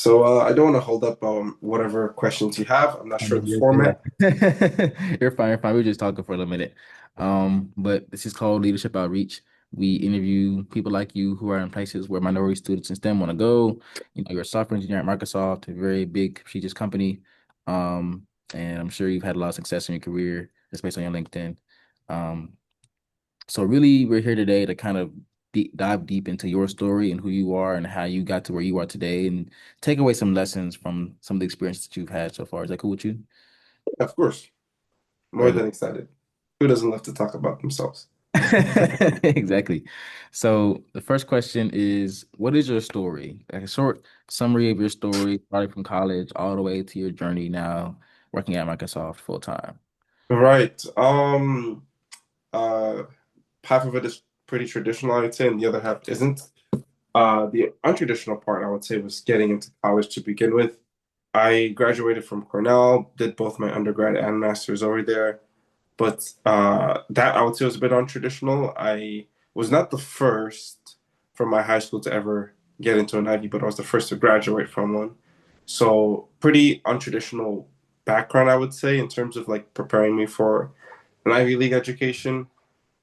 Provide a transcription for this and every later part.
I don't want to hold up whatever questions you have. I'm not Oh, sure no, the you're good. format. You're fine, you're fine. We were just talking for a little minute. But this is called Leadership Outreach. We interview people like you who are in places where minority students in STEM want to go. You know, you're a software engineer at Microsoft, a very big, prestigious company. And I'm sure you've had a lot of success in your career, just based on your LinkedIn. Um, so really, we're here today to kind of dive deep into your story and who you are and how you got to where you are today, and take away some lessons from some of the experiences that you've had so far. Is that cool with you? Of course, more Right. than excited. Who doesn't love to talk about themselves? Exactly. So the first question is, what is your story? Like a short summary of your story, starting from college all the way to your journey now working at Microsoft full time. Right. Uh, Half of it is pretty traditional, I would say, and the other half isn't. The untraditional part, I would say, was getting into college to begin with. I graduated from Cornell, did both my undergrad and master's over there. But that I would say was a bit untraditional. I was not the first from my high school to ever get into an Ivy, but I was the first to graduate from one. So pretty untraditional background, I would say, in terms of like preparing me for an Ivy League education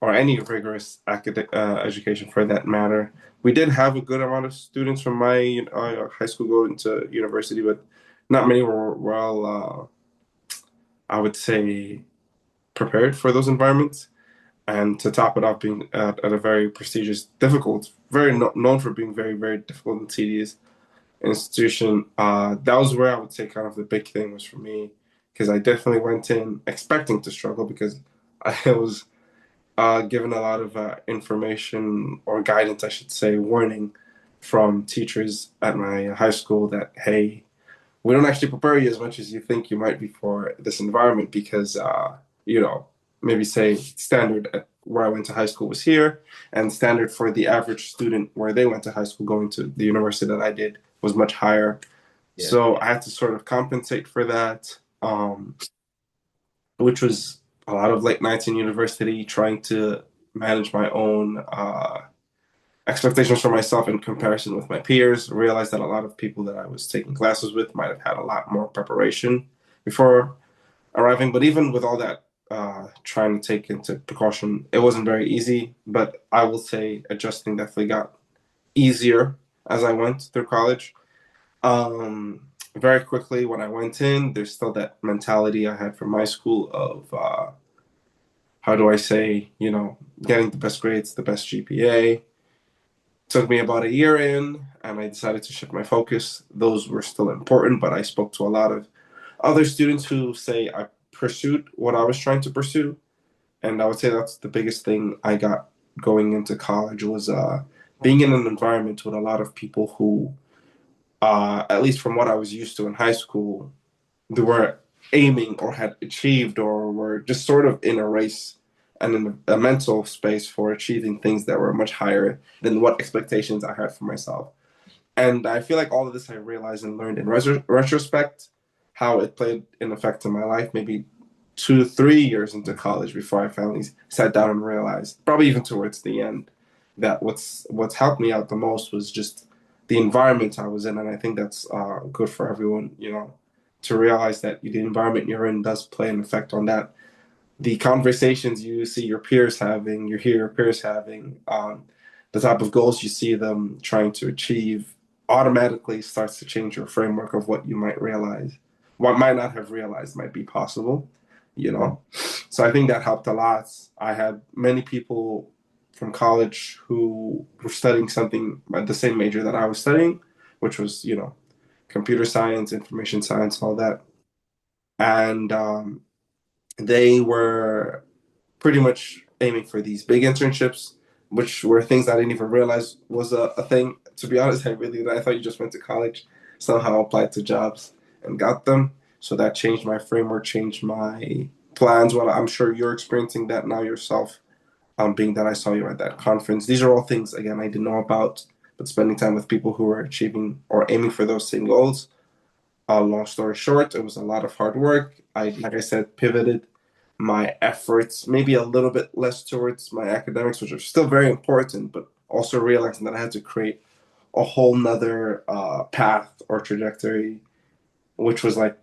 or any rigorous academic education for that matter. We did have a good amount of students from my high school going to university, but not many were well, I would say, prepared for those environments. And to top it off, being at a very prestigious, difficult, very known for being very, very difficult and tedious institution. That was where I would say kind of the big thing was for me, because I definitely went in expecting to struggle because I was given a lot of information or guidance, I should say, warning from teachers at my high school that, hey, we don't actually prepare you as much as you think you might be for this environment because, you know, maybe say standard at where I went to high school was here, and standard for the average student where they went to high school going to the university that I did was much higher. Yeah. So I had to sort of compensate for that, which was a lot of late nights in university trying to manage my own expectations for myself in comparison with my peers. Realized that a lot of people that I was taking classes with might have had a lot more preparation before arriving. But even with all that, trying to take into precaution, it wasn't very easy. But I will say adjusting definitely got easier as I went through college. Very quickly when I went in, there's still that mentality I had from my school of how do I say, getting the best grades, the best GPA. Took me about a year in, and I decided to shift my focus. Those were still important, but I spoke to a lot of other students who say I pursued what I was trying to pursue, and I would say that's the biggest thing I got going into college was being in an environment with a lot of people who, at least from what I was used to in high school, they were aiming or had achieved or were just sort of in a race and in a mental space for achieving things that were much higher than what expectations I had for myself. And I feel like all of this I realized and learned in retrospect how it played an effect in my life, maybe 2, 3 years into college before I finally sat down and realized, probably even towards the end, that what's helped me out the most was just the environment I was in, and I think that's good for everyone, to realize that the environment you're in does play an effect on that. The conversations you see your peers having, you hear your peers having, the type of goals you see them trying to achieve automatically starts to change your framework of what you might realize, what might not have realized might be possible, you know? So I think that helped a lot. I had many people from college who were studying something at the same major that I was studying, which was, computer science, information science, all that. And they were pretty much aiming for these big internships, which were things I didn't even realize was a thing. To be honest, I thought you just went to college, somehow applied to jobs and got them. So that changed my framework, changed my plans. Well, I'm sure you're experiencing that now yourself, being that I saw you at that conference. These are all things, again, I didn't know about, but spending time with people who are achieving or aiming for those same goals. Long story short, it was a lot of hard work. Like I said, pivoted my efforts maybe a little bit less towards my academics, which are still very important, but also realizing that I had to create a whole nother path or trajectory, which was like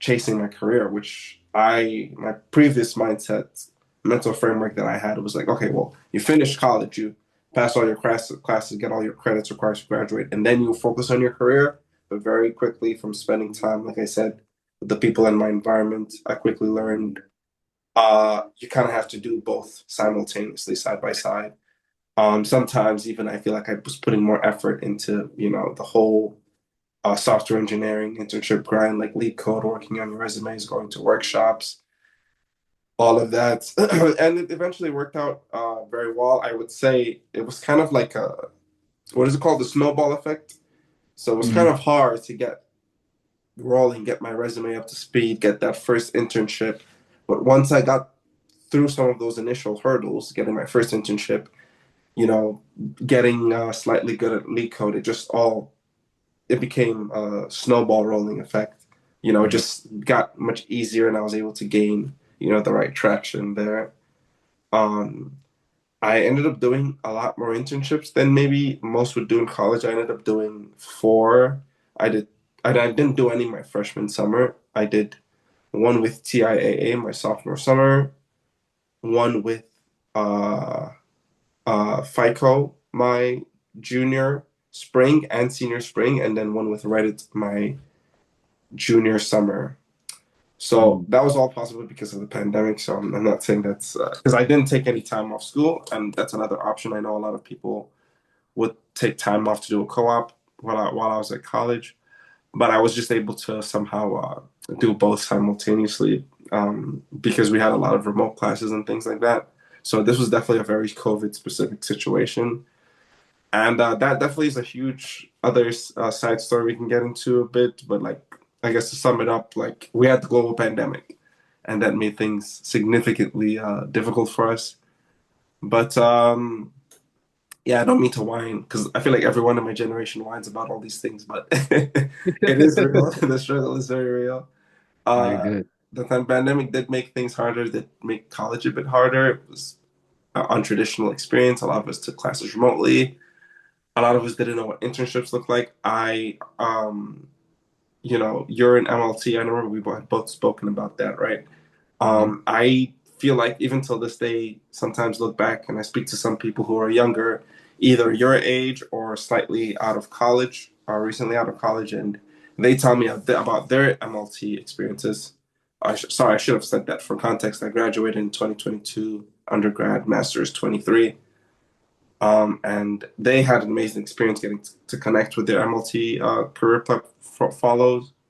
chasing my career, which my previous mindset, mental framework that I had was like, okay, well, you finish college, you pass all your classes, get all your credits required to graduate, and then you focus on your career. But very quickly, from spending time, like I said, with the people in my environment, I quickly learned you kind of have to do both simultaneously, side by side. Sometimes even I feel like I was putting more effort into, the whole software engineering internship grind, like lead code, working on your resumes, going to workshops, all of that. And it eventually worked out very well. I would say it was kind of like what is it called? The snowball effect. So it was kind Mm-hmm. of hard to get rolling, get my resume up to speed, get that first internship. But once I got through some of those initial hurdles, getting my first internship, you know, getting slightly good at lead code, it became a snowball rolling effect. It Yeah. just got much easier and I was able to gain, the right traction there. Um, I ended up doing a lot more internships than maybe most would do in college. I ended up doing four. I did, I didn't do any my freshman summer. I did one with TIAA my sophomore summer, one with uh, FICO my junior spring and senior spring, and then one with Reddit my junior summer. So Mm. that was all possible because of the pandemic. So I'm not saying that's because I didn't take any time off school, and that's another option. I know a lot of people would take time off to do a co-op while I was at college, but I was just able to somehow do both simultaneously because we had a lot of remote classes and things like that. So this was definitely a very COVID specific situation. And that definitely is a huge other side story we can get into a bit. But like, I guess to sum it up, like we had the global pandemic, and that made things significantly difficult for us. But yeah, I don't mean to whine because I feel like everyone in my generation whines about all these things, but it is real. The struggle is very real. No, you're Uh, good. the pandemic did make things harder, did make college a bit harder. It was an untraditional experience. A lot of us took classes remotely. A lot of us didn't know what internships look like. You're in MLT. I remember we had both spoken about that, right? Hmm. I feel like even till this day, sometimes look back and I speak to some people who are younger, either your age or slightly out of college or recently out of college, and they tell me a bit about their MLT experiences. Sorry, I should have said that for context. I graduated in 2022, undergrad, master's 23. And they had an amazing experience getting to connect with their MLT career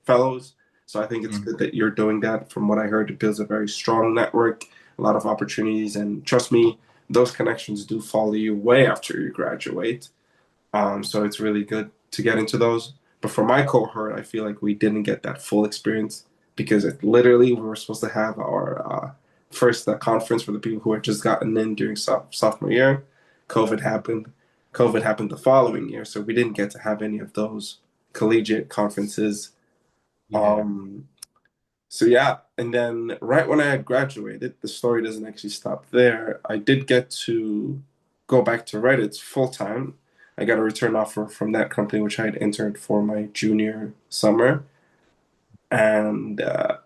fellows. So I think it's Hmm. good that you're doing that. From what I heard, it builds a very strong network, a lot of opportunities, and trust me, those connections do follow you way after you graduate. So it's really good to get into those. But for my cohort, I feel like we didn't get that full experience because we were supposed to have our first conference for the people who had just gotten in during sophomore year. COVID happened. COVID happened the following year, so we didn't get to have any of those collegiate conferences. Yeah. Um, so yeah, and then right when I had graduated, the story doesn't actually stop there. I did get to go back to Reddit full time. I got a return offer from that company, which I had interned for my junior summer, and I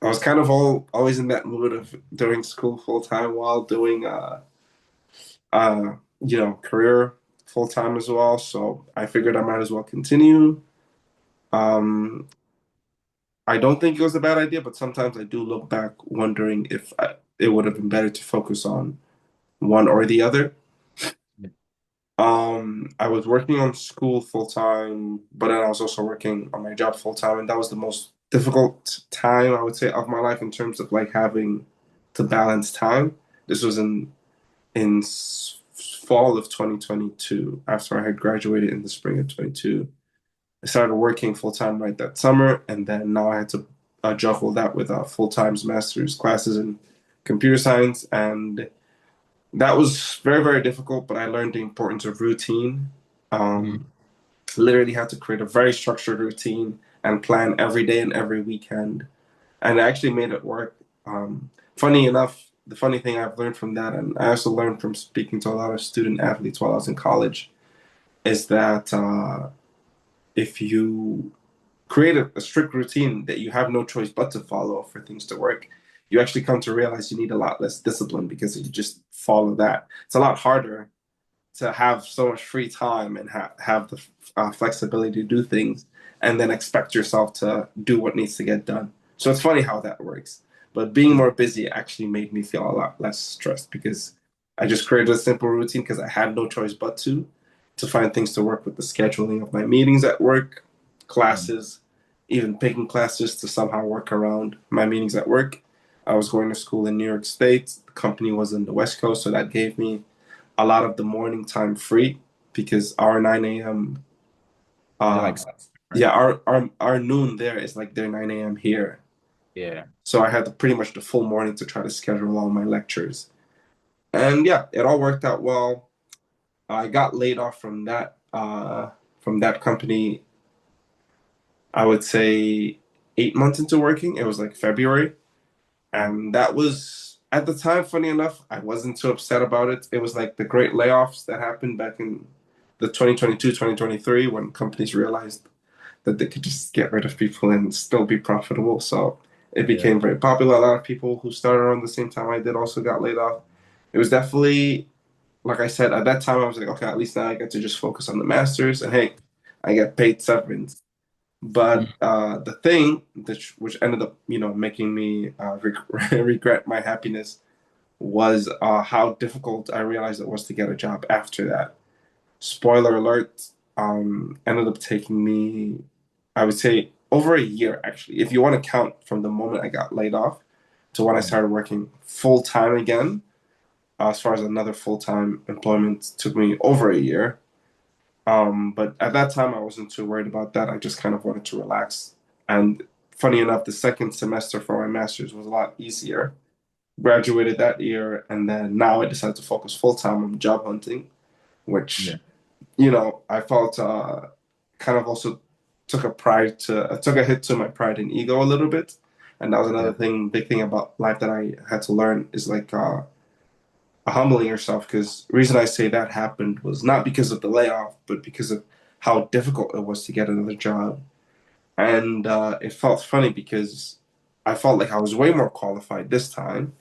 was kind of always in that mood of doing school full time while doing career full time as well. So I figured I might as well continue. Um, I don't think it was a bad idea, but sometimes I do look back wondering if it would have been better to focus on one or the other. Yeah. I was working on school full time, but then I was also working on my job full time, and that was the most difficult time I would say of my life in terms of like having to balance time. This was in fall of 2022, after I had graduated in the spring of 22. I started working full time right that summer, and then now I had to juggle that with full time master's classes in computer science, and that was very very difficult. But I learned the importance of routine. Hmm. Um, Literally had to create a very structured routine and plan every day and every weekend, and I actually made it work. Funny enough, the funny thing I've learned from that, and I also learned from speaking to a lot of student athletes while I was in college, is that if you create a strict routine that you have no choice but to follow for things to work, you actually come to realize you need a lot less discipline because you just follow that. It's a lot harder to have so much free time and have the flexibility to do things and then expect yourself to do what needs to get done. So it's funny how that works. But being Yeah. more busy actually made me feel a lot less stressed because I just created a simple routine because I had no choice but to find things to work with the scheduling of my meetings at work, Mm. classes, even picking classes to somehow work around my meetings at work. I was going to school in New York State. The company was in the West Coast, so that gave me a lot of the morning time free because our 9 a.m. They're Uh, like, right? yeah, our noon there is like their 9 a.m. here. Yeah. So I had pretty much the full morning to try to schedule all my lectures. And yeah, it all worked out well. I got laid off from that company, I would say 8 months into working. It was like February. Mm. And that was at the time, funny enough, I wasn't too upset about it. It was like the great layoffs that happened back in the 2022, 2023 when companies realized that they could just get rid of people and still be profitable. So it Yeah. became very popular. A lot of people who started around the same time I did also got laid off. It was definitely, like I said, at that time I was like, okay, at least now I get to just focus on the masters and hey, I get paid severance. Mm. But the thing that which ended up, making me regret my happiness was how difficult I realized it was to get a job after that. Spoiler alert, ended up taking me, I would say, over a year actually. If you want to count from the moment I got laid off to when I Mm. started working full time again, as far as another full time employment, took me over a year. But at that time, I wasn't too worried about that. I just kind of wanted to relax. And funny enough, the second semester for my master's was a lot easier. Graduated that year, and then now I decided to focus full time on job hunting, Yeah. which, I felt kind of also took a hit to my pride and ego a little bit. And that was Yeah. another big thing about life that I had to learn is like humbling yourself. Because the reason I say that happened was not because of the layoff, but because of how difficult it was to get another job. And it felt funny because I felt like I was way more qualified this time.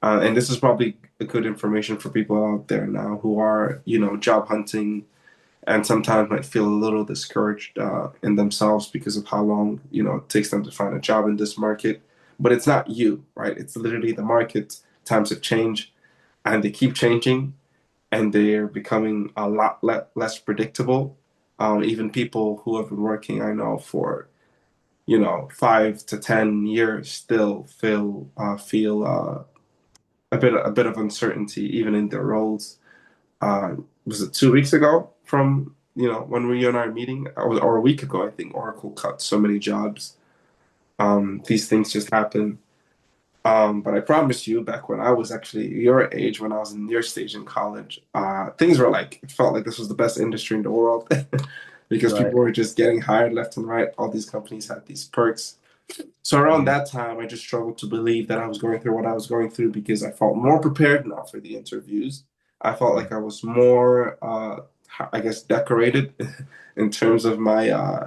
And this is probably a good information for people out there now who are, job hunting and sometimes might feel a little discouraged in themselves because of how long, it takes them to find a job in this market. But it's not you, right? It's literally the market. Times have changed and they keep changing and they're becoming a lot less predictable. Even people who have been working, I know, for 5 to 10 years still feel a bit of uncertainty even in their roles. Was it 2 weeks ago from when you and I are meeting, or a week ago? I think Oracle cut so many jobs. These things just happen. But I promise you, back when I was actually your age, when I was in your stage in college, things were like, it felt like this was the best industry in the world because Right. people were just getting hired left and right. All these companies had these perks. So around Yeah. that time, I just struggled to believe that I was going through what I was going through because I felt more prepared now for the interviews. I felt Yeah. like I was more, I guess, decorated in terms of my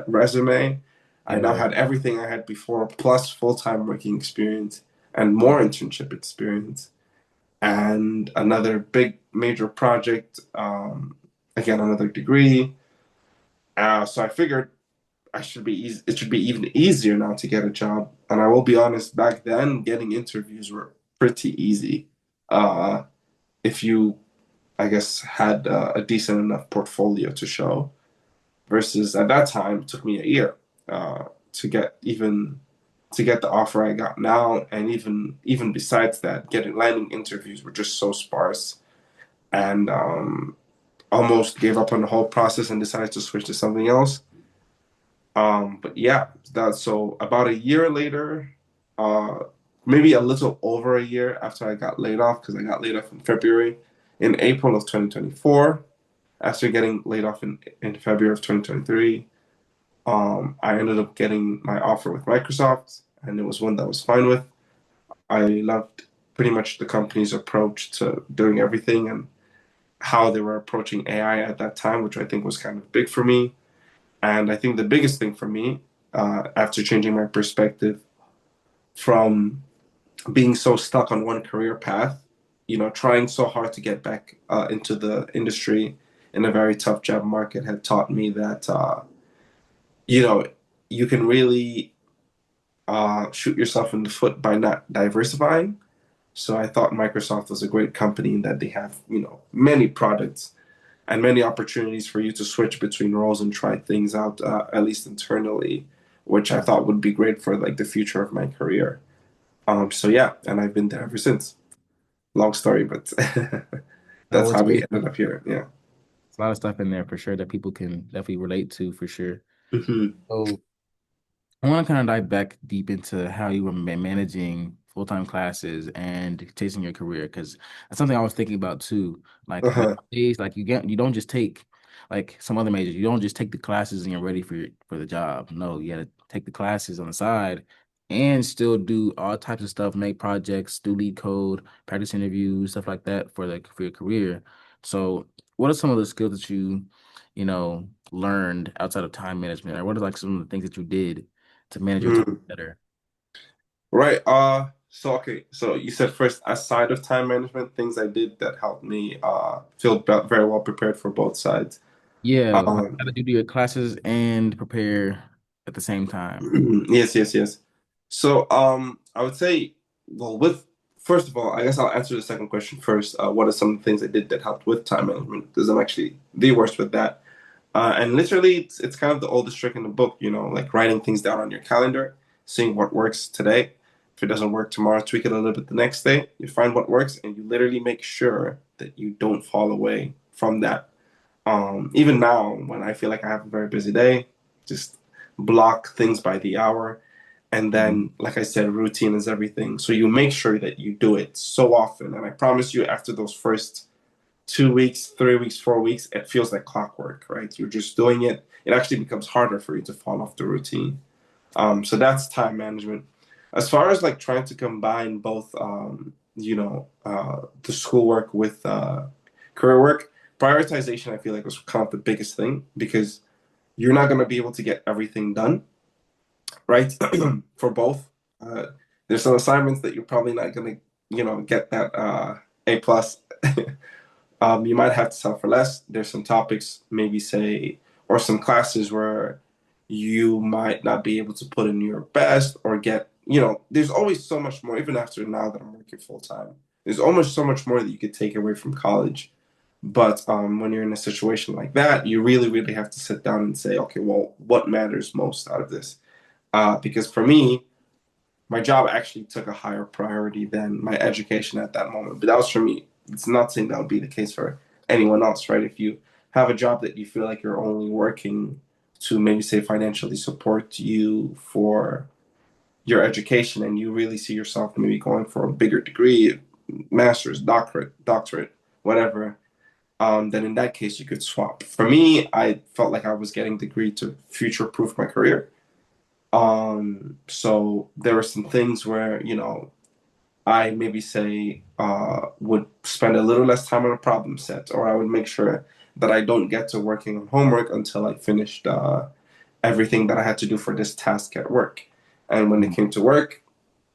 resume. I now Yeah. had everything I had before, plus full-time working experience and more internship experience, and another big major project. Again, another degree. So I figured I should be easy. It should be even easier now to get a job. And I will be honest, back then, getting interviews were pretty easy. Uh, if you, I guess, had a decent enough portfolio to show, versus at that time, it took me a year to get the offer I got now. And even besides that, getting landing interviews were just so sparse, and almost gave up on the whole process and decided to switch to something else. But yeah, that so about a year later, uh, maybe a little over a year after I got laid off, because I got laid off in February, in April of 2024, after getting laid off in February of 2023, I ended up getting my offer with Microsoft, and it was one that I was fine with. I loved pretty much the company's approach to doing everything and how they were approaching AI at that time, which I think was kind of big for me. And I think the biggest thing for me, after changing my perspective from being so stuck on one career path, trying so hard to get back into the industry in a very tough job market had taught me that, you know, you can really shoot yourself in the foot by not diversifying. So I thought Microsoft was a great company in that they have, many products and many opportunities for you to switch between roles and try things out, at least internally, which I thought would be great for like the future of my career. So yeah, and I've been there ever since. Long story, but Oh, that's it's how we great. ended up here. Yeah. It's a lot of stuff in there for sure that people can definitely relate to for sure. Hmm. So I want to kind of dive back deep into how you were managing full-time classes and chasing your career because that's something I was thinking about too. Like Uh-huh. nowadays, like you don't just take like some other majors, you don't just take the classes and you're ready for the job. No, you got to take the classes on the side and still do all types of stuff, make projects, do lead code, practice interviews, stuff like that for your career. So, what are some of the skills that you learned outside of time management, or what are like some of the things that you did to manage your time Mhm. better? Right. So okay. So you said first, aside of time management, things I did that helped me feel very well prepared for both sides. Yeah, like how Um, did you do your classes and prepare at the same time? yes, yes, yes. So I would say, well, with first of all, I guess I'll answer the second question first. What are some of the things I did that helped with time management? Because I'm actually the worst with that. And literally, it's kind of the oldest trick in the book, like writing things down on your calendar, seeing what works today. If it doesn't work tomorrow, tweak it a little bit the next day. You find what works, and you literally make sure that you don't fall away from that. Even now, when I feel like I have a very busy day, just block things by the hour. And Mhm. then, like I said, routine is everything. So you make sure that you do it so often. And I promise you, after those first 2 weeks, 3 weeks, 4 weeks, it feels like clockwork, right? You're just doing it. It actually becomes harder for you to fall off the routine. So that's time management. As far as like trying to combine both, the schoolwork with career work, prioritization, I feel like was kind of the biggest thing because you're not going to be able to get everything done, right? For both. Uh, there's some assignments that you're probably not going to, get that A plus. You might have to sell for less. There's some topics, maybe say, or some classes where you might not be able to put in your best or get, there's always so much more, even after now that I'm working full time. There's almost so much more that you could take away from college. But when you're in a situation like that, you really, really have to sit down and say, okay, well, what matters most out of this? Because for me, my job actually took a higher priority than my education at that moment. But that was for me. It's not saying that would be the case for anyone else, right? If you have a job that you feel like you're only working to maybe say financially support you for your education and you really see yourself maybe going for a bigger degree, master's, doctorate, whatever, then in that case you could swap. For me, I felt like I was getting the degree to future proof my career. So there were some things where, I maybe say would spend a little less time on a problem set, or I would make sure that I don't get to working on homework until I finished everything that I had to do for this task at work. And when it Mhm. came to work,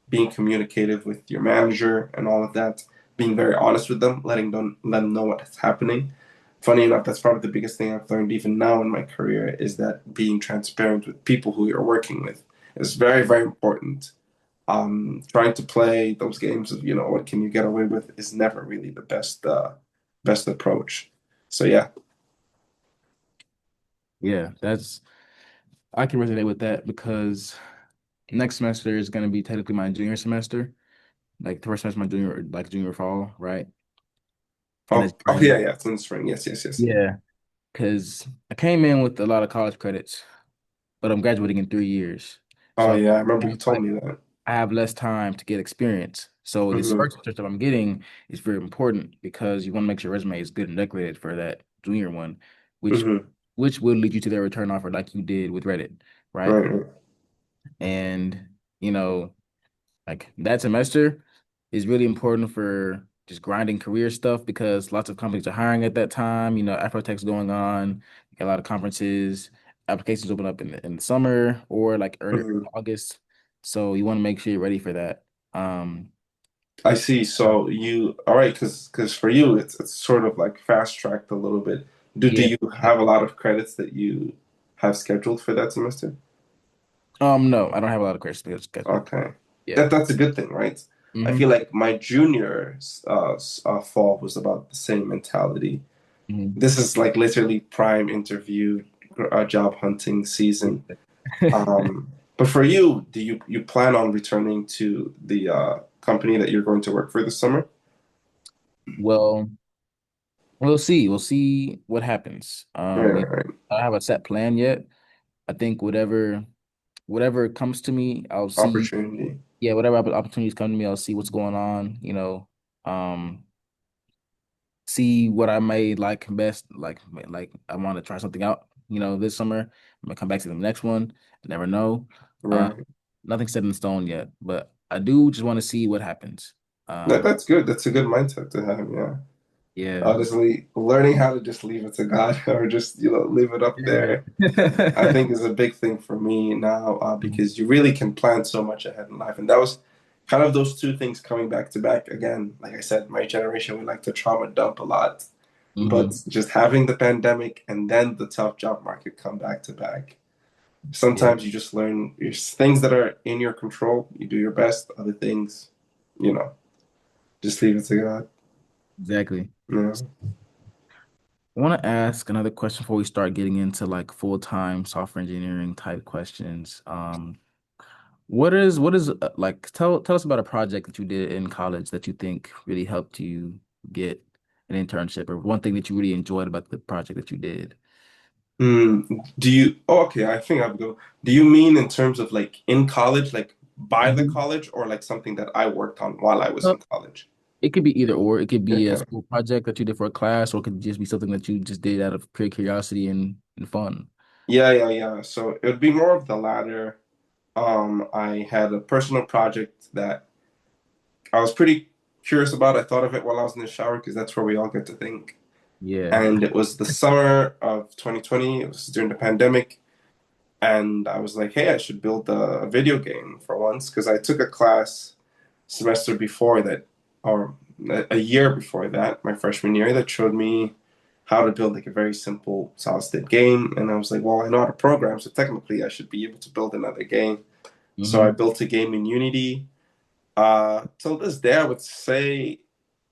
being communicative with your manager and all of that, being very honest with them, let them know what's happening. Funny enough, that's probably the biggest thing I've learned even now in my career is that being transparent with people who you're working with is very, very important. Trying to play those games of, what can you get away with is never really the best approach. So yeah. Yeah, that's I can resonate with that because next semester is going to be technically my junior semester, like the first semester my junior fall, right? And it's Oh crazy. yeah, yeah. It's in the spring. Yes, yes, yes. Yeah, because I came in with a lot of college credits, but I'm graduating in 3 years. Oh So yeah, I remember you told like me that. I have less time to get experience. So this Hmm. first internship that I'm getting is very important because you want to make sure your resume is good and decorated for that junior one, which Hmm. which will lead you to their return offer like you did with Reddit, right? Right, right. And you know, like that semester is really important for just grinding career stuff because lots of companies are hiring at that time. Afrotech's going on, you got a lot of conferences, applications open up in the summer or like early Mhm. August. So you want to make sure you're ready for that. Um, I see. So you, all right, because for you, it's sort of like fast tracked a little bit. Do yeah. you have a lot of credits that you have scheduled for that semester? No, I don't have a lot of credits scheduled. Okay, Yeah. that's a good thing, right? I hmm feel like my junior fall was about the same mentality. hmm This is like literally prime interview job hunting season. But for you, do you plan on returning to the company that you're going to work for this summer? Well, we'll see. We'll see what happens. Yeah, right. I don't have a set plan yet. I think whatever comes to me, I'll see. Opportunity. Yeah, whatever opportunities come to me, I'll see what's going on. Um, see what I may like best. Like I want to try something out. This summer. I'm gonna come back to the next one. I never know. Uh, Right. nothing set in stone yet, but I do just want to see what happens. Um, That's good. That's a good mindset to have. Yeah. yeah. Honestly, learning how to just leave it to God or just, leave it up Yeah. there, I think is a big thing for me now, because you really can plan so much ahead in life. And that was kind of those two things coming back to back again. Like I said, my generation, we like to trauma dump a lot, but hmm just having the pandemic and then the tough job market come back to back. Yeah, Sometimes you just learn things that are in your control. You do your best. Other things, you know, just leave it to God. exactly. Yeah. I want to ask another question before we start getting into like full-time software engineering type questions. What is like tell us about a project that you did in college that you think really helped you get an internship or one thing that you really enjoyed about the project that you did. Do you, oh, okay, I think I'll go. Do you mean in terms of like in college, like by the Mhm. college, or like something that I worked on while I was Uh, in college? It could be either or. It could be a Yeah. school project that you did for a class, or it could just be something that you just did out of pure curiosity and fun. Yeah. So it would be more of the latter. I had a personal project that I was pretty curious about. I thought of it while I was in the shower because that's where we all get to think. Yeah. And it was the summer of 2020. It was during the pandemic. And I was like, hey, I should build a video game for once because I took a class semester before that, or a year before that, my freshman year, that showed me how to build like a very simple solid state game. And I was like, well, I know how to program, so technically I should be able to build another game. So I hmm built a game in Unity. Till this day, I would say,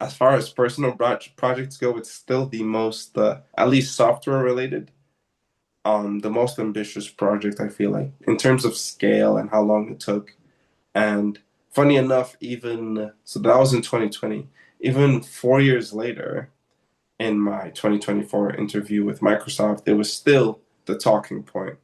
as far as personal projects go, it's still the most, at least software related, the most ambitious project I feel like in terms of scale and how long it took. And funny enough, even so, that was in 2020. Even 4 years later, in my 2024 interview with Microsoft, it was still the talking point.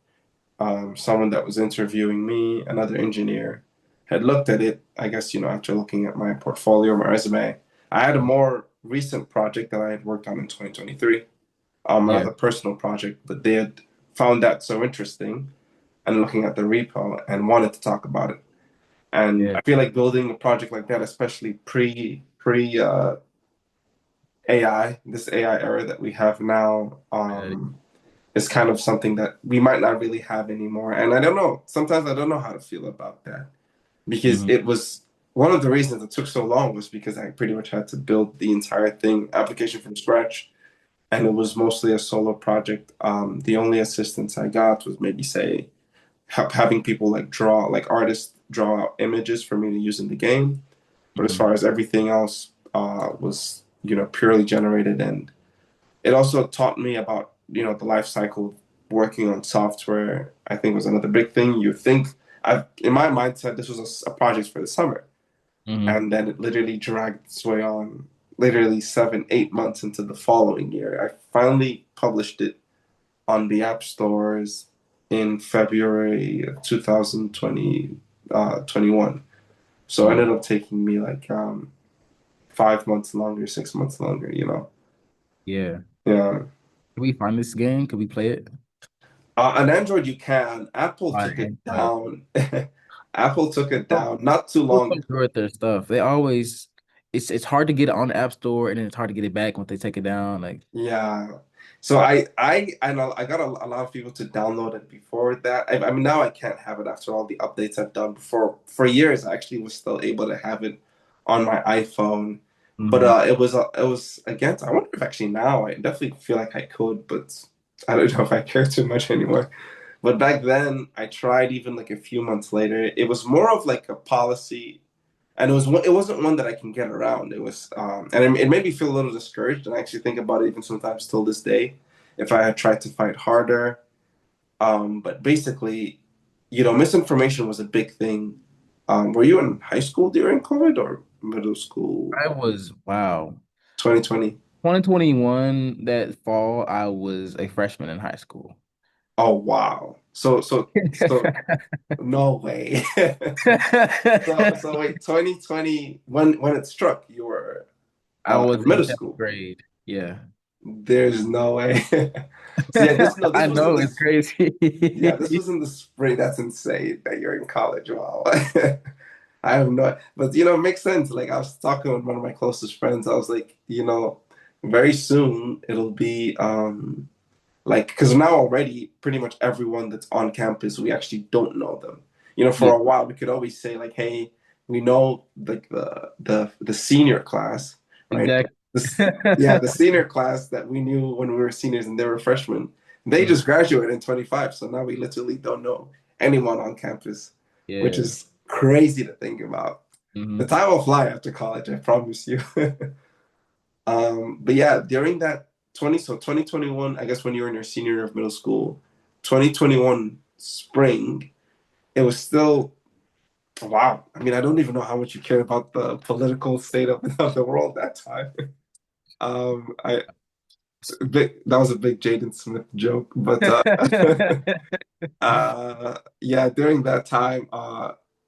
Someone that was interviewing me, another engineer, had looked at it. I guess, after looking at my portfolio, my resume, I had a more recent project that I had worked on in 2023, Yeah. another personal project, but they had found that so interesting and looking at the repo and wanted to talk about it. And Yeah. I feel like building a project like that, especially pre AI, this AI era that we have now, is kind of something that we might not really have anymore. And I don't know. Sometimes I don't know how to feel about that because hmm it was one of the reasons it took so long was because I pretty much had to build the entire thing application from scratch, and it was mostly a solo project. The only assistance I got was maybe say having people like draw, like artists draw out images for me to use in the game. But as hmm far as everything else, was purely generated, and it also taught me about the life cycle of working on software. I think was another big thing. You think in my mindset this was a project for the summer, hmm and then it literally dragged its way on, literally 7, 8 months into the following year. I finally published it on the app stores in February of 2020, 21. So it hmm ended up taking me like 5 months longer, 6 months longer. Yeah. Yeah. Can we find this game? Can we play it? On Android, you can. Apple On took it Android. down. Apple took it So down not too so long good ago. with their stuff. They always it's hard to get it on the App Store, and then it's hard to get it back once they take it down. Like, Yeah. So I know I got a lot of people to download it before that. I mean now I can't have it after all the updates I've done before. For years I actually was still able to have it on my iPhone. But hmm it was against I wonder if actually now I definitely feel like I could, but I don't know if I care too much anymore. But back then I tried even like a few months later. It was more of like a policy and it wasn't one that I can get around. It was and it made me feel a little discouraged. And I actually think about it even sometimes till this day, if I had tried to fight harder. But basically, misinformation was a big thing. Were you in high school during COVID or middle school? I was wow. 2020. 2021, that fall, I was a freshman in high school. Oh wow. So no way. So wait, 2020 when it struck, you were I was in in middle 10th school. grade. Yeah. There's no way. So yeah, this I was in know it's this yeah, this crazy. was in the spring. That's insane that you're in college. Wow. I have no, but it makes sense. Like I was talking with one of my closest friends. I was like, very soon it'll be like because now already pretty much everyone that's on campus we actually don't know them. For Yeah, a while we could always say like, hey, we know like the senior class, right? exactly. This yeah, the senior class that we knew when we were seniors and they were freshmen. They Mhm. just graduated in 25, so now we literally don't know anyone on campus, which Yeah. is crazy to think about. The hmm time will fly after college, I promise you. But yeah, during that 2021, I guess when you were in your senior year of middle school, 2021 spring, it was still wow. I mean, I don't even know how much you care about the political state of the world that time. I that was a big Jaden Smith joke, but yeah, during that time,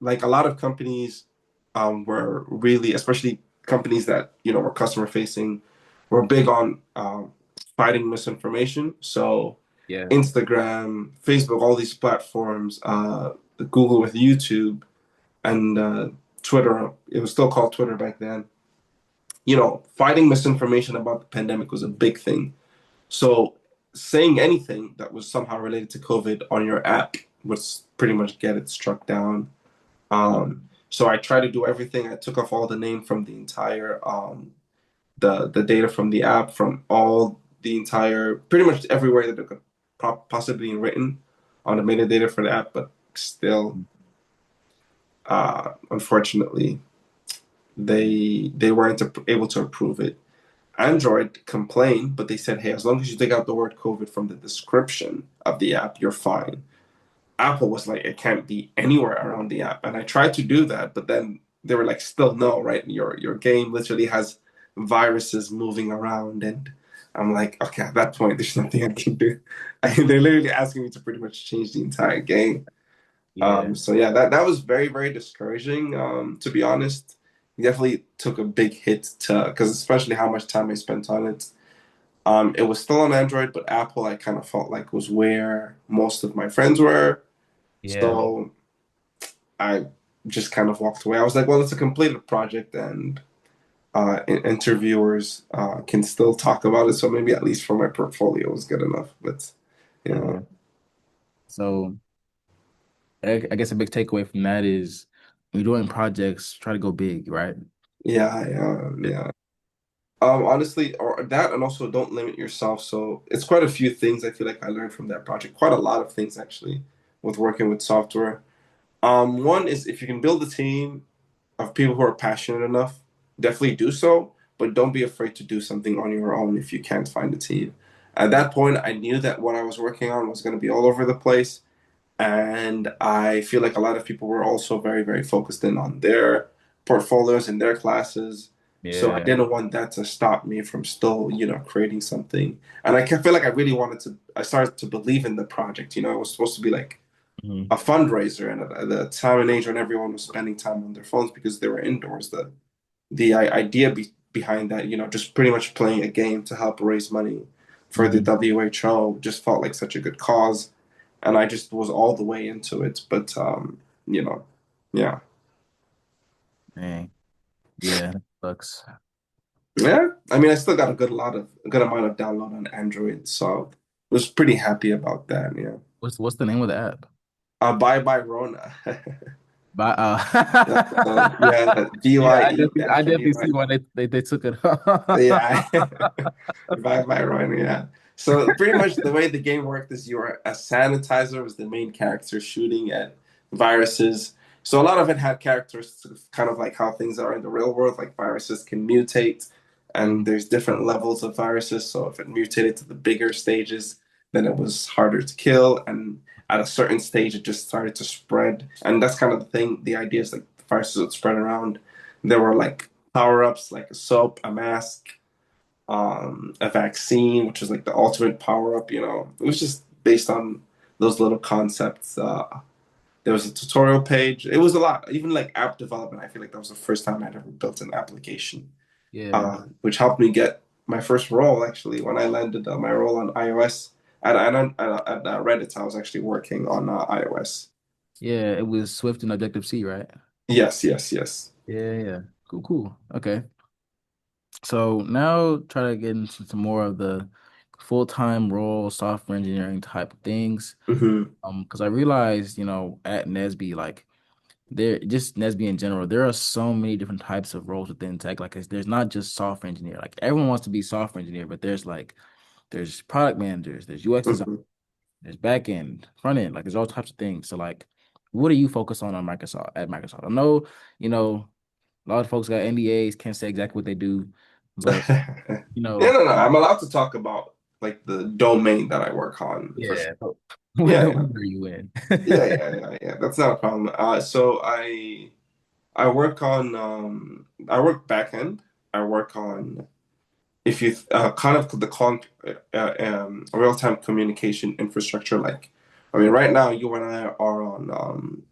like a lot of companies were really, especially companies that were customer facing, were big on fighting misinformation. So Yeah. Instagram, Facebook, all these platforms, Google with YouTube, and Twitter. It was still called Twitter back then. Fighting misinformation about the pandemic was a big thing. So saying anything that was somehow related to COVID on your app would pretty much get it struck down. So I tried to do everything. I took off all the name from the entire the data from the app from all the entire pretty much everywhere that it could possibly be written on the metadata for the app, but still, unfortunately, they weren't able to approve it. Android complained, but they said, hey, as long as you take out the word COVID from the description of the app, you're fine. Apple was like, it can't be anywhere around the app. And I tried to do that, but then they were like, still no, right? Your game literally has viruses moving around. And I'm like, okay, at that point, there's nothing I can do. They're literally asking me to pretty much change the entire game. Yeah. So yeah, that was very, very discouraging. To be honest, it definitely took a big hit to because especially how much time I spent on it. It was still on Android, but Apple I kind of felt like was where most of my friends were. Yeah. So I just kind of walked away. I was like, well, it's a completed project, and interviewers can still talk about it. So maybe at least for my portfolio was good enough. But yeah, Yeah. So I guess a big takeaway from that is when you're doing projects, try to go big, right? yeah. Honestly, or that, and also don't limit yourself. So it's quite a few things I feel like I learned from that project. Quite a lot of things actually with working with software. One is if you can build a team of people who are passionate enough, definitely do so, but don't be afraid to do something on your own if you can't find a team. At that point, I knew that what I was working on was going to be all over the place. And I feel like a lot of people were also very, very focused in on their portfolios and their classes. So I Yeah. didn't want that to stop me from still, creating something. And I feel like I really wanted to, I started to believe in the project. It was supposed to be like hmm a fundraiser and at the time and age when everyone was spending time on their phones because they were indoors. The idea behind that, just pretty much playing a game to help raise money for the hmm WHO just felt like such a good cause, and I just was all the way into it. But you know, yeah, Man. Yeah. Bucks. Yeah, I mean, I still got a good amount of download on Android, so I was pretty happy about that. Yeah. What's the name of the app? Bye bye Rona. By Yeah, yeah, VYE I dash definitely see VY. why they took it. Yeah, by Rona. Yeah. So pretty much the way the game worked is you were a sanitizer was the main character shooting at viruses. So a lot of it had characteristics kind of like how things are in the real world, like viruses can mutate, and Mm, there's different levels of viruses. So if it mutated to the bigger stages, then it was harder to kill, and at a certain stage, it just started to spread. And that's kind of the thing. The idea is like the viruses would spread around. There were like power ups like a soap, a mask, a vaccine, which is like the ultimate power up. It was just based on those little concepts. There was a tutorial page. It was a lot. Even like app development, I feel like that was the first time I'd ever built an application, yeah, which helped me get my first role actually when I landed my role on iOS. At Reddit, I was actually working on iOS. yeah. It was Swift and Objective C, right? Yes, yes, yes. Yeah, yeah. Cool, cool. Okay. So now try to get into some more of the full-time role, software engineering type of things. Hmm. Because I realized, at Nesby, like there just Nesby in general, there are so many different types of roles within tech. Like there's not just software engineer. Like everyone wants to be software engineer, but there's product managers, there's UX design, Hmm. there's back end, front end, like there's all types of things. So like what do you focus on Microsoft? I know, a lot of folks got NDAs, can't say exactly what they do, but Yeah, you know, no, no. I'm allowed to talk about like the domain that I work on for sure. yeah. What Yeah, yeah, domain are you in? yeah. That's not a problem. So I work on I work back end. I work on if you kind of the real time communication infrastructure. Like, I mean, right now you and I are on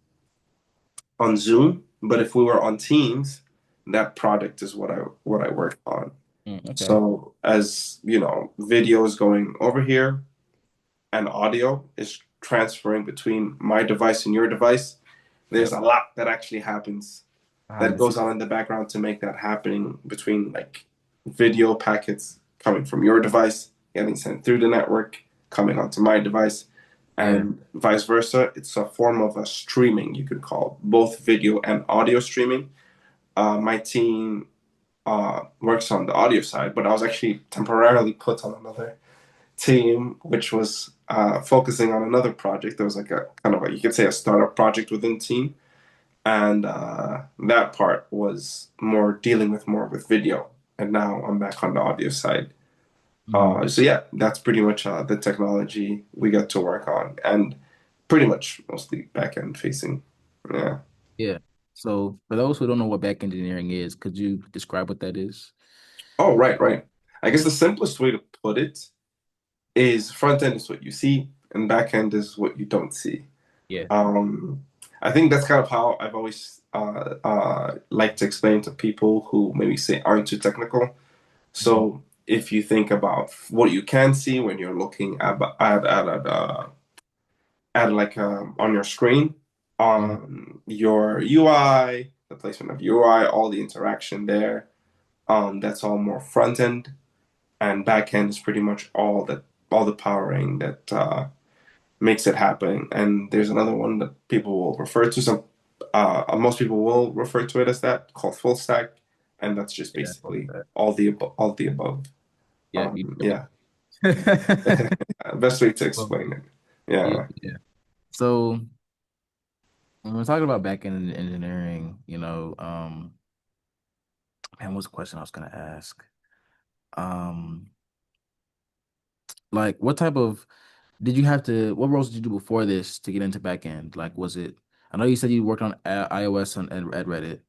Zoom, but if we were on Teams, that product is what I work on. Okay. So as you know, video is going over here and audio is transferring between my device and your device. There's Yep. a lot that actually happens Behind that the scenes. goes on in the background to make that happening between like video packets coming from your device, getting sent through the network, coming onto my device, Yeah. and vice versa. It's a form of a streaming, you could call both video and audio streaming. My team works on the audio side, but I was actually temporarily put on another team, which was focusing on another project. There was like a kind of you could say a startup project within team, and that part was more dealing with more with video. And now I'm back on the audio side. Mhm. So yeah, that's pretty much the technology we got to work on, and pretty much mostly back end facing. Yeah. Yeah. So for those who don't know what back engineering is, could you describe what that is? Oh, right, right. I guess the simplest way to put it is front end is what you see, and back end is what you don't see. Yeah. Um, I think that's kind of how I've always like to explain to people who maybe say aren't too technical. Mhm. So if you think about what you can see when you're looking at like on your screen, Mhm. your UI, the placement of UI, all the interaction there, that's all more front end, and back end is pretty much all the powering that makes it happen. And there's another one that people will refer to most people will refer to it as that called full stack, and that's just Yeah. basically Okay. all the above. Yeah. Yeah, best way to Well, explain it. yeah. Yeah. Yeah. So when we're talking about back end engineering, man, what's the question I was gonna ask? Um, like did you have to, what roles did you do before this to get into back end? Like, I know you said you worked on iOS at Reddit.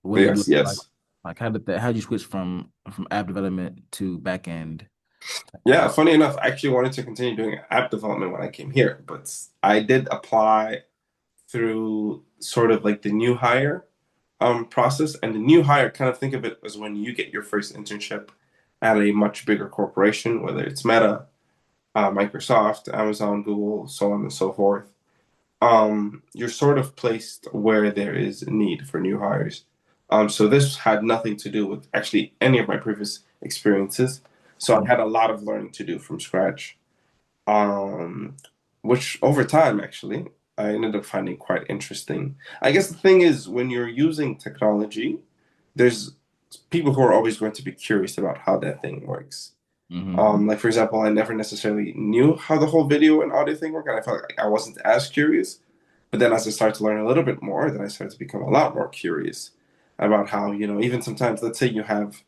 What did it Yes. look like? Yes. Like, how did you switch from app development to back end type of Yeah. role? Funny enough, I actually wanted to continue doing app development when I came here, but I did apply through sort of like the new hire process. And the new hire, kind of think of it as when you get your first internship at a much bigger corporation, whether it's Meta, Microsoft, Amazon, Google, so on and so forth. You're sort of placed where there is a need for new hires. So this had nothing to do with actually any of my previous experiences. So I Mhm. had a lot of learning to do from scratch, um, which over time, actually, I ended up finding quite interesting. I guess the thing is, when you're using technology, there's people who are always going to be curious about how that thing works. Mhm. Like for example, I never necessarily knew how the whole video and audio thing worked, and I felt like I wasn't as curious. But then as I started to learn a little bit more, then I started to become a lot more curious about how, even sometimes, let's say you have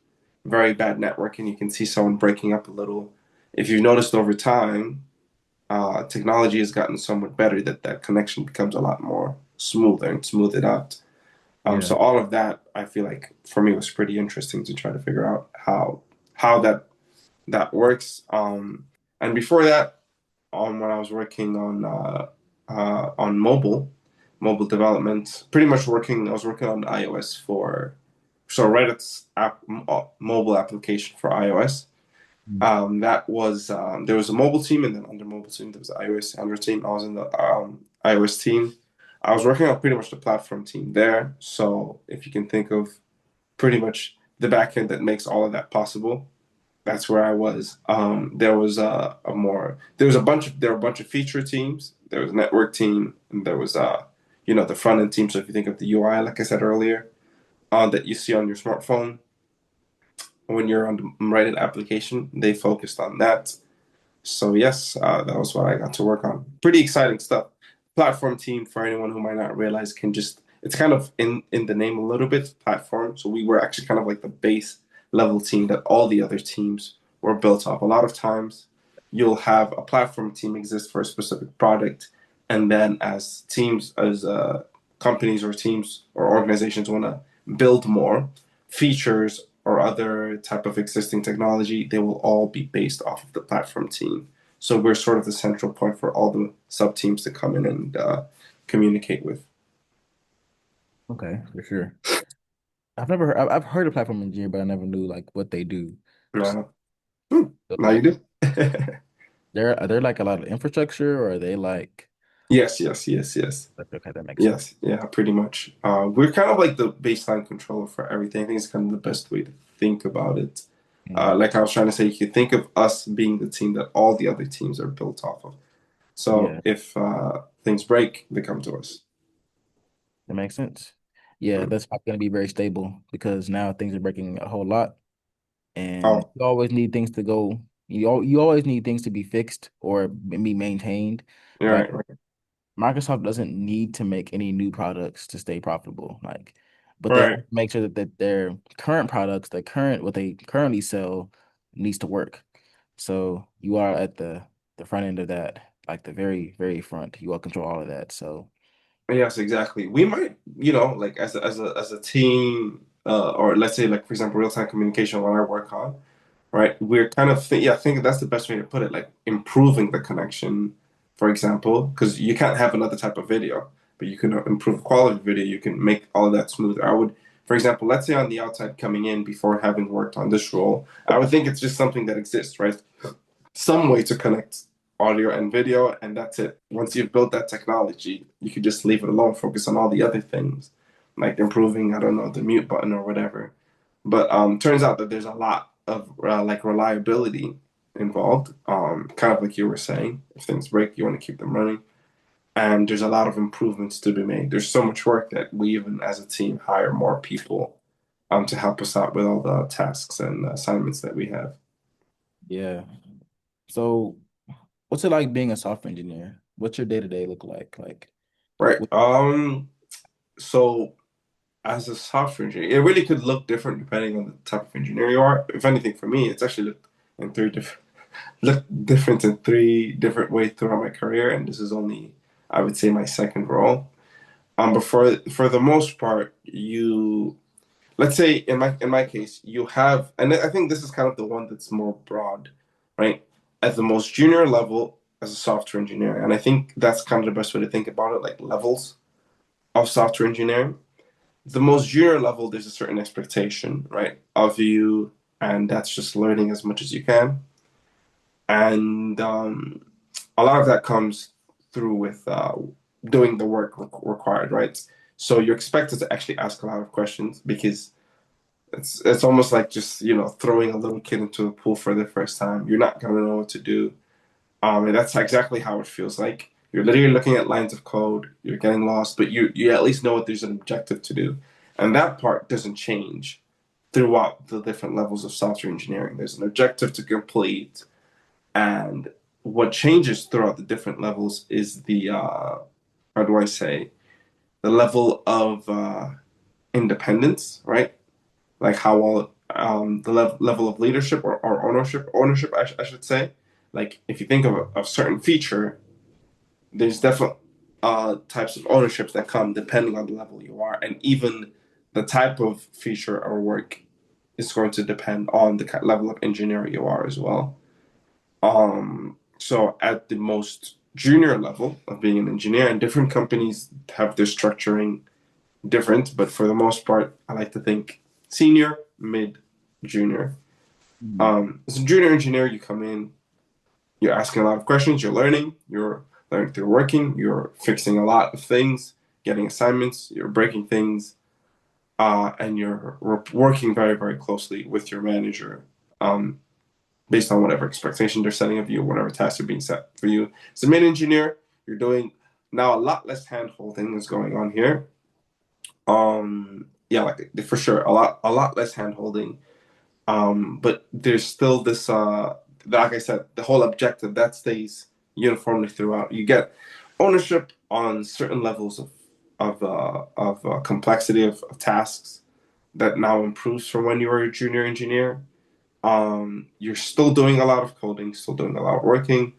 very bad network and you can see someone breaking up a little. If you've noticed over time, technology has gotten somewhat better that that connection becomes a lot more smoother and smooth it out. Yeah. So all of that, I feel like for me was pretty interesting to try to figure out how that works. And before that, when I was working on mobile development, pretty much working. I was working on iOS for so Reddit's mobile application for iOS. Mhm. That was there was a mobile team, and then under mobile team there was an iOS Android team. I was in the iOS team. I was working on pretty much the platform team there. So if you can think of pretty much the backend that makes all of that possible, that's where I was. There was a more there were a bunch of feature teams. There was a network team, and there was the front end team. So if you think of the UI, like I said earlier, that you see on your smartphone when you're on the Reddit application, they focused on that. So yes, that was what I got to work on. Pretty exciting stuff. Platform team, for anyone who might not realize, can just it's kind of in the name a little bit, platform. So we were actually kind of like the base level team that all the other teams were built off. A lot of times you'll have a platform team exist for a specific product, and then as teams, as companies or teams or organizations want to build more features or other type of existing technology, they will all be based off of the platform team. So we're sort of the central point for all the sub teams to come in and communicate with. Okay, for sure. I've never heard, I've heard of platform engineer, but I never knew like what they do. Uh, hmm, So, now you like, do. there are there like a lot of infrastructure, or are they like Yes, yes, yes, yes. okay, that makes sense. Yes, yeah, pretty much. We're kind of like the baseline controller for everything. I think it's kind of the best way to think about it. Mm. Like I was trying to say, you can think of us being the team that all the other teams are built off of. So Yeah, if things break, they come to us. that makes sense. Yeah, Mm. that's probably going to be very stable because now things are breaking a whole lot, and Oh, you always need things to go. You always need things to be fixed or be maintained. you're Like right, right, Microsoft doesn't need to make any new products to stay profitable. But they have right. to make sure that their current products, what they currently sell, needs to work. So you are at the front end of that, like the very, very front. You all control all of that. So Yes, exactly. We might, like as a team, or let's say like for example, real time communication, what I work on, right? We're kind of I think that's the best way to put it, like improving the connection, for example, because you can't have another type of video, but you can improve the quality of video. You can make all of that smoother. I would, for example, let's say on the outside coming in before having worked on this role, I would think it's just something that exists, right? Some way to connect audio and video, and that's it. Once you've built that technology, you could just leave it alone, focus on all the other things, like improving, I don't know, the mute button or whatever. But turns out that there's a lot of like reliability involved. Kind of like you were saying, if things break, you want to keep them running. And there's a lot of improvements to be made. There's so much work that we even as a team hire more people to help us out with all the tasks and assignments that we have. yeah. So what's it like being a software engineer? What's your day to day look like? Right. What, So as a software engineer, it really could look different depending on the type of engineer you are. If anything, for me, it's actually looked different in three different ways throughout my career, and this is only, I would say, my second role. But for the most part, let's say in my case, you have, and I think this is kind of the one that's more broad, right? At the most junior level as a software engineer, and I think that's kind of the best way to think about it, like levels of software engineering. The most junior level, there's a certain expectation, right, of you, and that's just learning as much as you can. And a lot of that comes through with doing the work required, right? So you're expected to actually ask a lot of questions because it's almost like just, throwing a little kid into a pool for the first time. You're not gonna know what to do. And that's exactly how it feels like. You're literally looking at lines of code, you're getting lost, but you at least know what there's an objective to do. And that part doesn't change throughout the different levels of software engineering. There's an objective to complete, and what changes throughout the different levels is the how do I say, the level of independence, right? Like how well the level of leadership or ownership I should say. Like if you think of a certain feature, there's different types of ownerships that come depending on the level you are, and even the type of feature or work is going to depend on the level of engineer you are as well. So at the most junior level of being an engineer, and different companies have their structuring different, but for the most part, I like to think senior, mid, junior. Mhm. As a junior engineer, you come in, you're asking a lot of questions, you're learning through working, you're fixing a lot of things, getting assignments, you're breaking things, and you're working very, very closely with your manager, um, based on whatever expectation they're setting of you, whatever tasks are being set for you. As a mid engineer, you're doing now a lot less hand holding is going on here. Yeah, like for sure, a lot less hand holding. But there's still this like I said, the whole objective that stays uniformly throughout. You get ownership on certain levels of complexity of tasks that now improves from when you were a junior engineer. You're still doing a lot of coding, still doing a lot of working.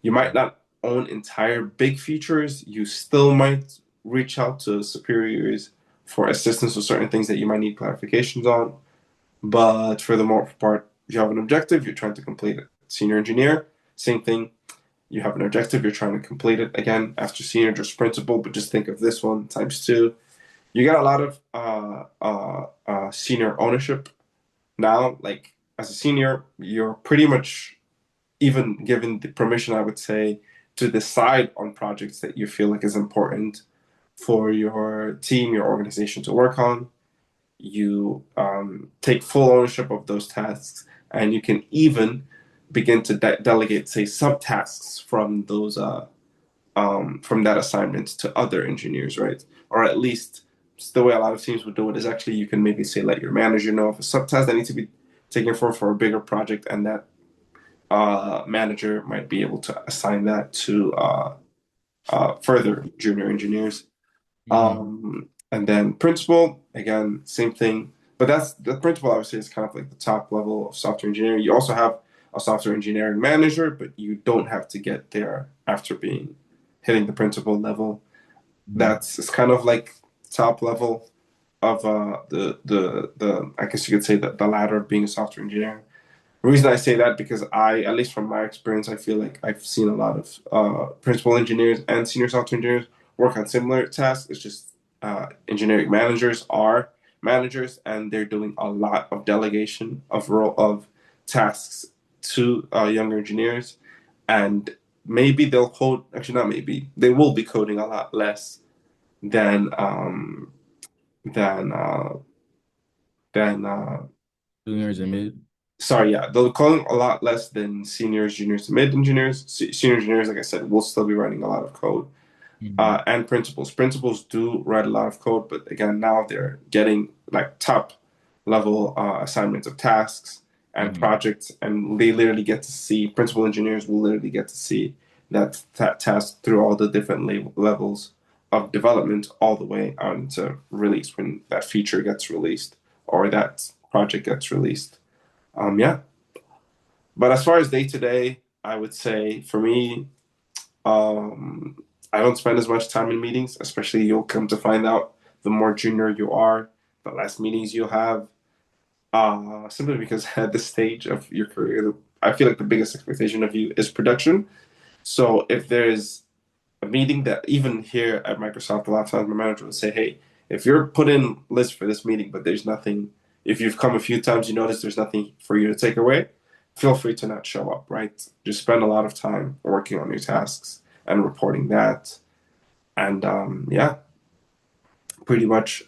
You might not own entire big features. You still might reach out to superiors for assistance with certain things that you might need clarifications on. But for the most part, you have an objective, you're trying to complete it. Senior engineer, same thing. You have an objective, you're trying to complete it. Again, after senior, just principal, but just think of this one times two. You got a lot of senior ownership now. Like as a senior, you're pretty much even given the permission, I would say, to decide on projects that you feel like is important for your team, your organization to work on. You take full ownership of those tasks, and you can even begin to delegate, say, subtasks from those from that assignment to other engineers, right? Or at least the way a lot of teams would do it is actually you can maybe say let your manager know of a subtask that needs to be taken for a bigger project, and that manager might be able to assign that to further junior engineers. Mhm. And then principal, again, same thing. But that's the principal, I would say, is kind of like the top level of software engineering. You also have a software engineering manager, but you don't have to get there after being hitting the principal level. Mhm. That's it's kind of like top level of the I guess you could say that the ladder of being a software engineer. The reason I say that because at least from my experience, I feel like I've seen a lot of principal engineers and senior software engineers work on similar tasks. It's just engineering managers are managers, and they're doing a lot of delegation of tasks to younger engineers, and maybe they'll code. Actually, not maybe they will be coding a lot less than than uh, than Juniors and mid. sorry, yeah, they'll call a lot less than seniors, juniors, and mid engineers. Senior engineers, like I said, will still be writing a lot of code. Mhm. And principals. Principals do write a lot of code, but again, now they're getting like top level assignments of tasks and Mhm. projects, and they literally get to see, principal engineers will literally get to see that task through all the different levels of development all the way on to release when that feature gets released or that project gets released. Yeah. But as far as day to day, I would say for me, um, I don't spend as much time in meetings, especially you'll come to find out the more junior you are, the less meetings you'll have. Simply because at this stage of your career, I feel like the biggest expectation of you is production. So if there's a meeting that even here at Microsoft, a lot of times my manager would say, hey, if you're put in list for this meeting, but there's nothing, if you've come a few times, you notice there's nothing for you to take away, feel free to not show up, right? Just spend a lot of time working on your tasks and reporting that. And yeah, pretty much.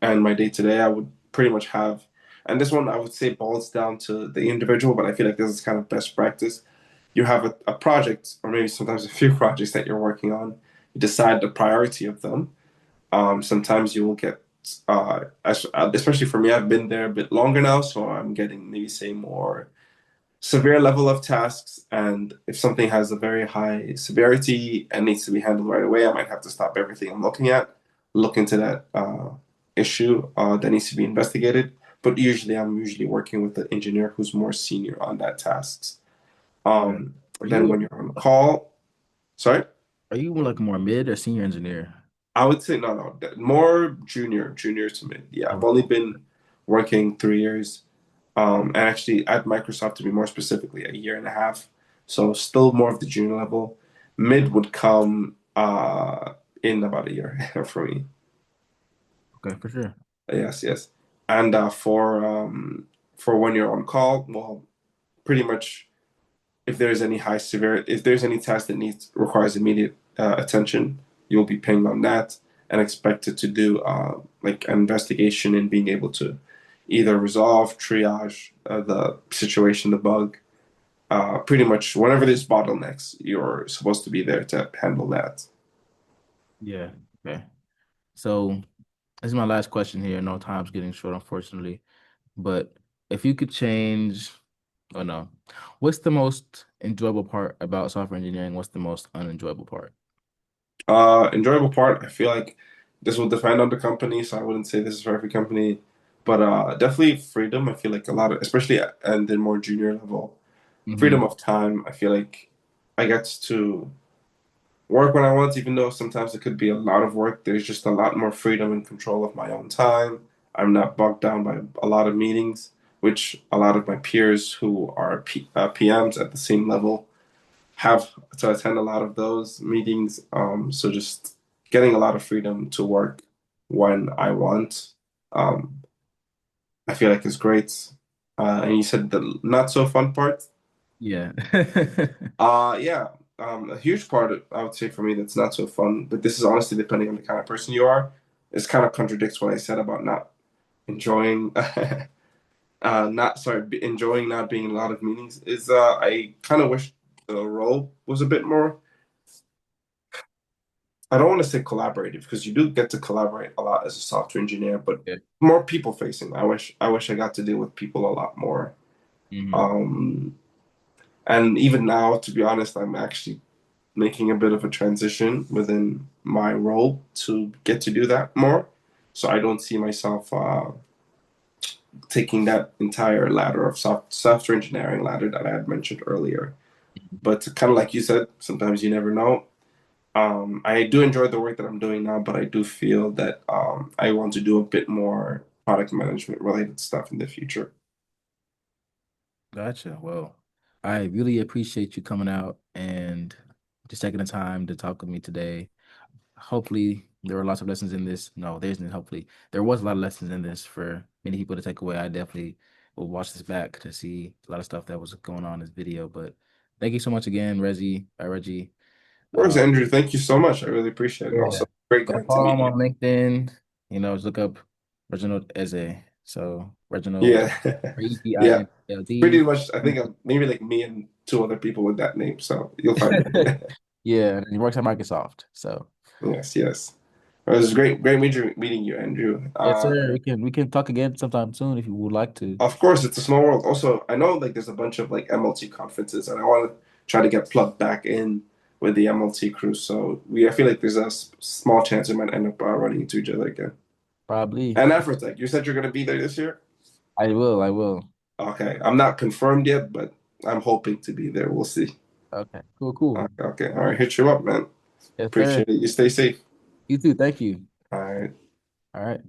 And my day to day, I would pretty much have, and this one I would say boils down to the individual, but I feel like this is kind of best practice. You have a project, or maybe sometimes a few projects that you're working on. You decide the priority of them. Sometimes you will get, especially for me, I've been there a bit longer now, so I'm getting maybe say more severe level of tasks. And if something has a very high severity and needs to be handled right away, I might have to stop everything I'm looking at, look into that issue that needs to be investigated. But usually, I'm usually working with the engineer who's more senior on that tasks. Right. Are Then you when you're on call, sorry, are you like a more mid or senior engineer? I would say no, more junior to mid. Yeah, I've Oh, only been working 3 years. And actually at Microsoft to be more specifically, a year and a half. So still more of the junior level. Mid would come in about a year for me. okay, for sure. Yes, yes. And for when you're on call, well, pretty much if there's any high severity, if there's any task that needs requires immediate attention, you'll be pinged on that and expected to do like an investigation and being able to either resolve, triage the situation, the bug. Pretty much whenever there's bottlenecks, you're supposed to be there to handle that. Yeah. Okay. So this is my last question here. No, time's getting short, unfortunately. But if you could change, oh no, what's the most enjoyable part about software engineering? What's the most unenjoyable part? Enjoyable part, I feel like this will depend on the company, so I wouldn't say this is for every company, but definitely freedom. I feel like a lot of, especially at the more junior level, freedom Hmm. of time. I feel like I get to work when I want, even though sometimes it could be a lot of work. There's just a lot more freedom and control of my own time. I'm not bogged down by a lot of meetings, which a lot of my peers who are PMs at the same level have to attend a lot of those meetings. So just getting a lot of freedom to work when I want, um, I feel like is great. And you said the not so fun part. Yeah. Yeah, a huge part I would say for me that's not so fun, but this is honestly depending on the kind of person you are. This kind of contradicts what I said about not enjoying, not sorry, enjoying not being in a lot of meetings. Is I kind of wish the role was a bit more. I don't want to say collaborative because you do get to collaborate a lot as a software engineer, but Yeah. more people facing. I wish I got to deal with people a lot more. Hmm. Um, and even now, to be honest, I'm actually making a bit of a transition within my role to get to do that more. So I don't see myself taking that entire ladder of software engineering ladder that I had mentioned earlier. But kind of like you said, sometimes you never know. I do enjoy the work that I'm doing now, but I do feel that I want to do a bit more product management related stuff in the future. Gotcha. Well, I really appreciate you coming out and just taking the time to talk with me today. Hopefully, there were lots of lessons in this. No, there isn't. Hopefully, there was a lot of lessons in this for many people to take away. I definitely will watch this back to see a lot of stuff that was going on in this video. But thank you so much again, Reggie. Where's Uh, Andrew? Thank you so much. I really appreciate it. yeah, Also, great go getting to follow meet him you. on LinkedIn. Just look up Reginald Ezeh. So Reginald, Yeah, yeah. Pretty Regind. much, I think I'm maybe like me and two other people with that name, so you'll find me. Yeah, and he works at Microsoft. So Yes, yes. Well, it was great meeting you, Andrew. yes, sir. We can talk again sometime soon if you would like to. Of course, it's a small world. Also, I know like there's a bunch of like MLT conferences, and I want to try to get plugged back in with the MLT crew. So I feel like there's a small chance we might end up running into each other again. Probably. And Afrotech, you said you're going to be there this year. I will. I will. Okay, I'm not confirmed yet, but I'm hoping to be there. We'll see. Okay. Cool. Cool. Okay, okay. All right, hit you up, man. Yes, sir. Appreciate it. You stay safe. You too. Thank you. All right. All right.